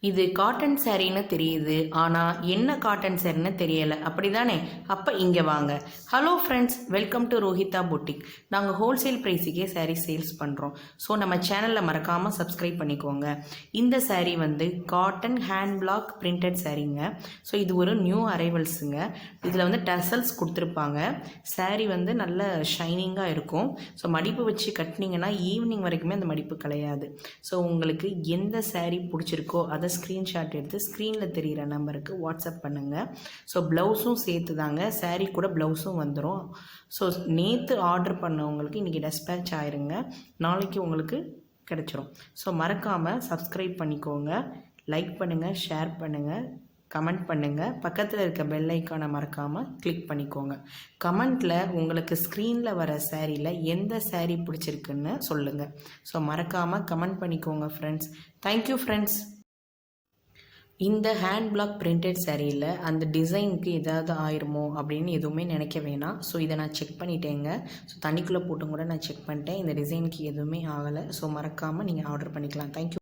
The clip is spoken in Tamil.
இது காட்டன் சாரின்னு தெரியுது, ஆனால் என்ன காட்டன் சாரின்னு தெரியலை, அப்படி தானே? அப்போ இங்கே வாங்க. Hello friends, welcome to Rohitha boutique. நாங்கள் ஹோல்சேல் ப்ரைஸுக்கே சாரீ சேல்ஸ் பண்ணுறோம். ஸோ நம்ம சேனலில் மறக்காமல் சப்ஸ்கிரைப் பண்ணிக்கோங்க. இந்த சாரீ வந்து காட்டன் ஹேண்ட் பிளாக் பிரிண்டட் சாரீங்க. ஸோ இது ஒரு நியூ அரைவல்ஸுங்க. இதில் வந்து டசல்ஸ் கொடுத்துருப்பாங்க. சாரீ வந்து நல்ல ஷைனிங்காக இருக்கும். ஸோ மடிப்பு வச்சு கட்டினீங்கன்னா ஈவினிங் வரைக்குமே அந்த மடிப்பு கிடையாது. ஸோ உங்களுக்கு எந்த சாரீ பிடிச்சிருக்கோ அதை ஸ்க்ரீன்ஷாட் எடுத்து ஸ்க்ரீனில் தெரிகிற நம்பருக்கு வாட்ஸ்அப் பண்ணுங்கள். ஸோ ப்ளவுஸும் சேர்த்து தாங்க, சாரீ கூட ப்ளவுஸும் வந்துடும். ஸோ நேற்று ஆர்டர் பண்ணவங்களுக்கு இன்றைக்கி டெஸ்பேட்ச் ஆயிருங்க, நாளைக்கு உங்களுக்கு கிடச்சிரும். ஸோ மறக்காமல் சப்ஸ்கிரைப் பண்ணிக்கோங்க, லைக் பண்ணுங்கள், ஷேர் பண்ணுங்கள், கமெண்ட் பண்ணுங்கள். பக்கத்தில் இருக்க பெல் ஐக்கானை மறக்காமல் கிளிக் பண்ணிக்கோங்க. கமெண்ட்டில் உங்களுக்கு ஸ்க்ரீனில் வர சாரியில் எந்த சாரீ பிடிச்சிருக்குன்னு சொல்லுங்கள். ஸோ மறக்காமல் கமெண்ட் பண்ணிக்கோங்க ஃப்ரெண்ட்ஸ். Thank you friends. இந்த ஹேண்ட் பிளாக் பிரிண்டட் சாரியில் அந்த டிசைனுக்கு ஏதாவது ஆயிருமோ அப்படின்னு எதுவுமே நினைக்க வேணாம். ஸோ இதை நான் செக் பண்ணிட்டேங்க. ஸோ தண்ணிக்குள்ளே போட்டும் கூட நான் செக் பண்ணிட்டேன், இந்த டிசைனுக்கு எதுவுமே ஆகலை. ஸோ மறக்காமல் நீங்கள் ஆர்டர் பண்ணிக்கலாம். தேங்க்யூ.